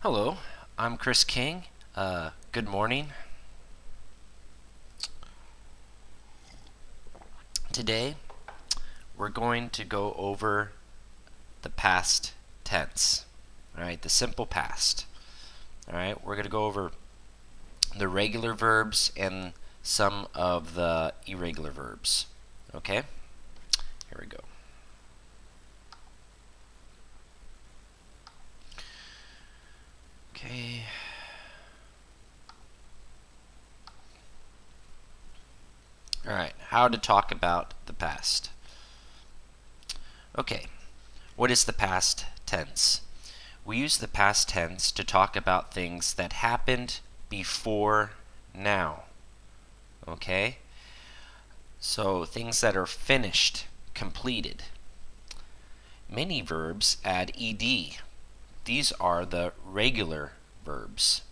Hello, I'm Chris King. Good morning. Today we're going to go over the past tense. Alright, the simple past. Alright, we're going to go over the regular verbs and some of the irregular verbs. Okay, here we go. Okay. Alright, how to talk about the past. Okay, what is the past tense? We use the past tense to talk about things that happened before now. Okay? So things that are finished, completed. Many verbs add ed. These are the regular verbs,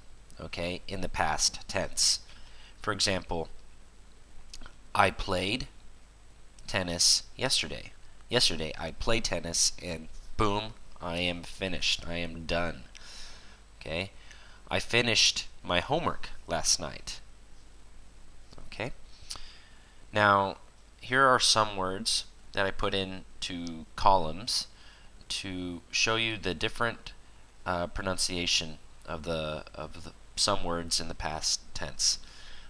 okay, in the past tense. For example, I played tennis yesterday. Yesterday I played tennis and boom, I am finished. I am done. Okay? I finished my homework last night. Okay? Now, here are some words that I put into columns to show you the different pronunciation of some words in the past tense.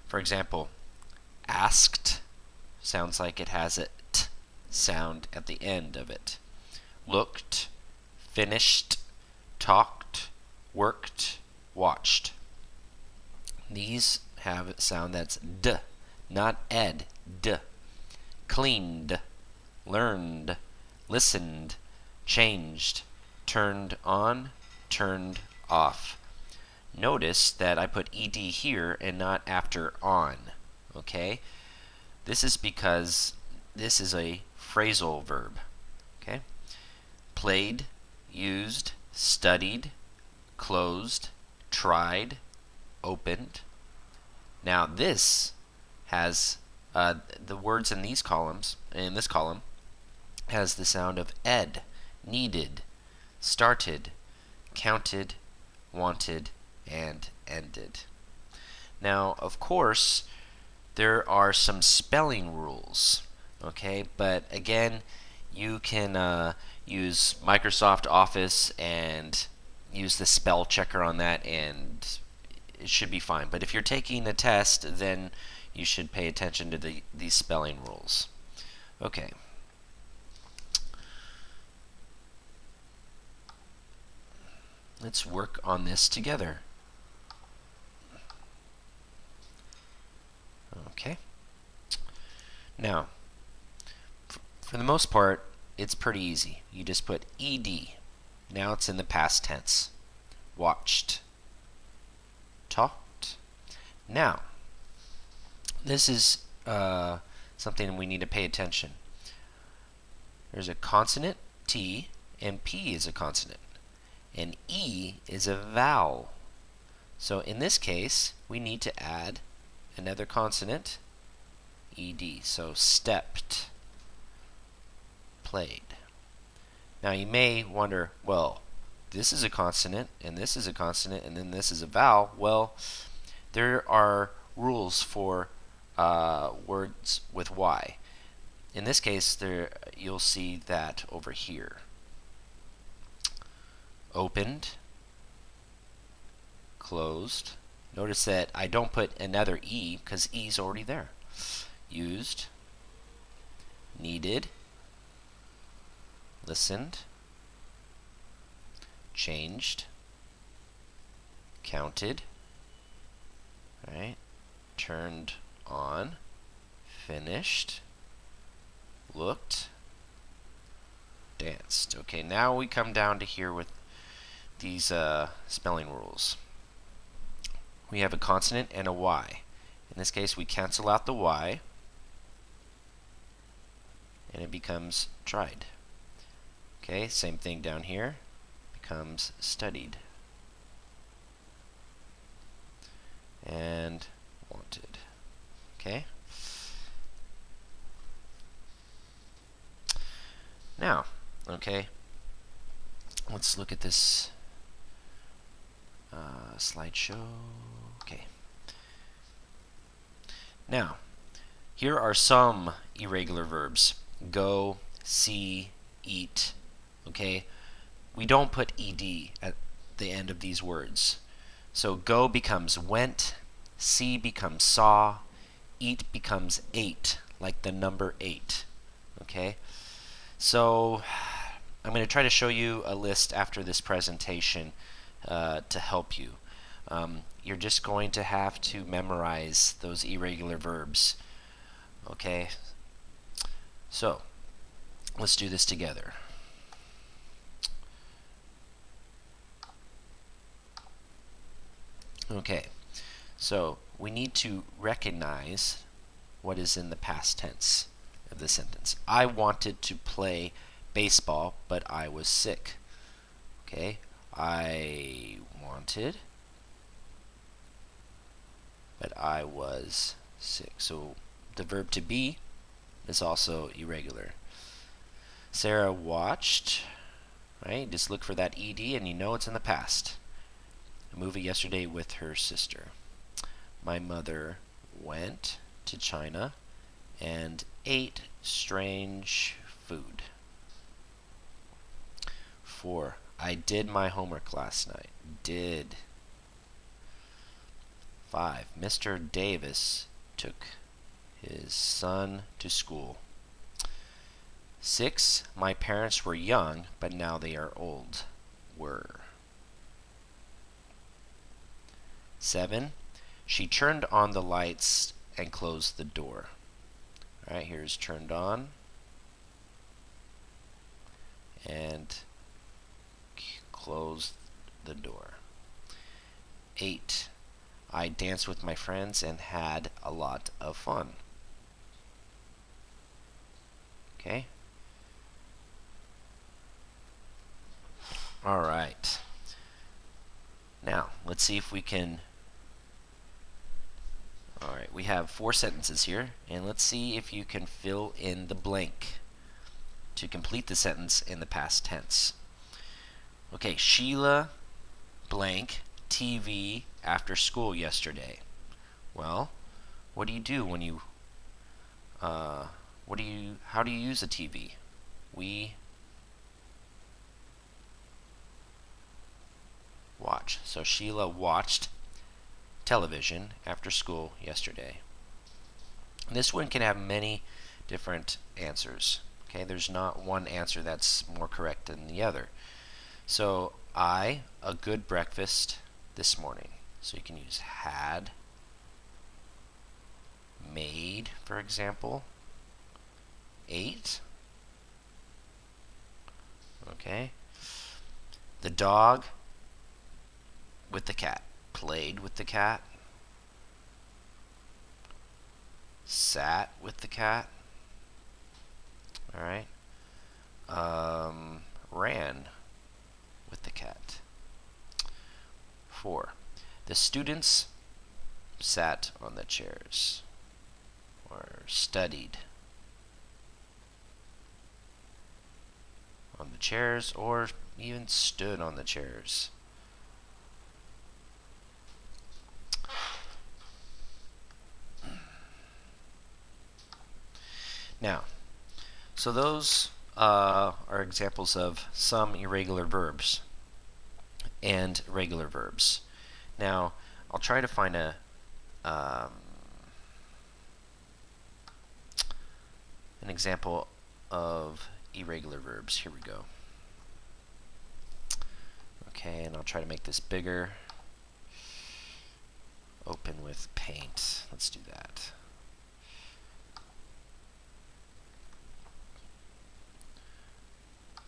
For example, asked sounds like it has a t sound at the end of it. Looked, finished, talked, worked, watched. These have a sound that's d, not ed, d. Cleaned, learned, listened, changed, turned on, turned off. Notice that I put ed here and not after on. Okay? This is because this is a phrasal verb. Okay? Played, used, studied, closed, tried, opened. Now this has the words in these columns, in this column, has the sound of ed, needed, started, counted, wanted, and ended. Now, of course, there are some spelling rules, okay? But again, you can use Microsoft Office and use the spell checker on that, and it should be fine. But if you're taking a test, then you should pay attention to these spelling rules. Okay. Let's work on this together. Okay. Now, for the most part, it's pretty easy. You just put ed. Now it's in the past tense. Watched. Talked. Now, this is something we need to pay attention. There's a consonant, T, and P is a consonant. And E is a vowel. So in this case, we need to add another consonant, ed. So stepped, played. Now you may wonder, well, this is a consonant, and this is a consonant, and then this is a vowel. Well, there are rules for words with Y. In this case, you'll see that over here. Opened, closed. Notice that I don't put another E because E is already there. Used, needed, listened, changed, counted, right? Turned on, finished, looked, danced. Okay, now we come down to here with these spelling rules. We have a consonant and a Y. In this case, we cancel out the Y, and it becomes tried. Okay, same thing down here, becomes studied. And wanted. Okay? Now, okay, let's look at this Slideshow. Okay. Now, here are some irregular verbs. Go, see, eat. Okay? We don't put ed at the end of these words. So go becomes went, see becomes saw, eat becomes ate, like the number 8. Okay? So I'm going to try to show you a list after this presentation to help you. You're just going to have to memorize those irregular verbs. Okay? So let's do this together. Okay, so we need to recognize what is in the past tense of the sentence. I wanted to play baseball, but I was sick. Okay, I wanted, but I was sick. So the verb to be is also irregular. Sarah watched, right? Just look for that ed and you know it's in the past. A movie yesterday with her sister. My mother went to China and ate strange food. 4. I did my homework last night. Did. 5. Mr. Davis took his son to school. 6. My parents were young, but now they are old. Were. 7. She turned on the lights and closed the door. Alright, here's turned on and closed the door. 8. I danced with my friends and had a lot of fun. Okay? Alright. Now, let's see if we can... Alright, we have 4 sentences here, and let's see if you can fill in the blank to complete the sentence in the past tense. Okay, Sheila blank TV after school yesterday. Well, what do you do when you how do you use a TV? We watch. So Sheila watched television after school yesterday. This one can have many different answers. Okay, there's not one answer that's more correct than the other. So a good breakfast this morning. So you can use had, made, for example, ate. Okay. The dog with the cat. Played with the cat. Sat with the cat. Alright. Ran with the cat. 4. The students sat on the chairs or studied on the chairs or even stood on the chairs. Now, so those are examples of some irregular verbs and regular verbs. Now, I'll try to find an example of irregular verbs. Here we go. Okay, and I'll try to make this bigger. Open with Paint. Let's do that.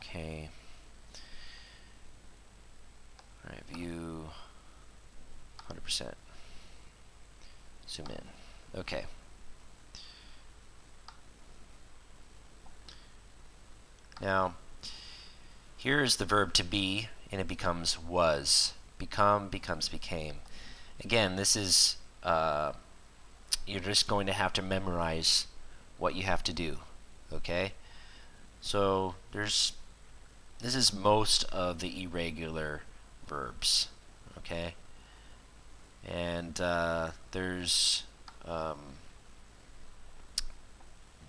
Okay. Alright, view 100%. Zoom in. Okay. Now, here is the verb to be, and it becomes was. Become becomes became. Again, this is, you're just going to have to memorize what you have to do. Okay? So, this is most of the irregular verbs. Okay, and there's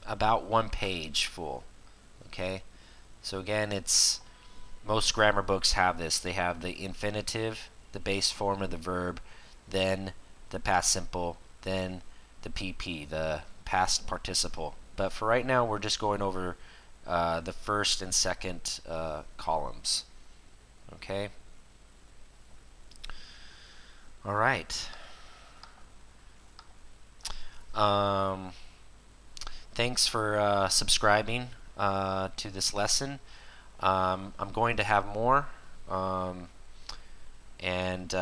about 1 page full. Okay, so again, it's most grammar books have this. They have the infinitive, the base form of the verb, then the past simple, then the PP, the past participle. But for right now, we're just going over the first and second columns. Okay. All right. Thanks for subscribing to this lesson. I'm going to have more, and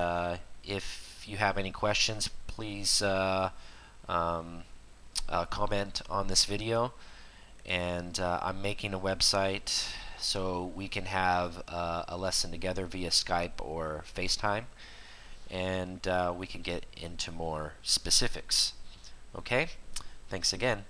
if you have any questions, please comment on this video. And I'm making a website so we can have a lesson together via Skype or FaceTime, and we can get into more specifics. Okay? Thanks again.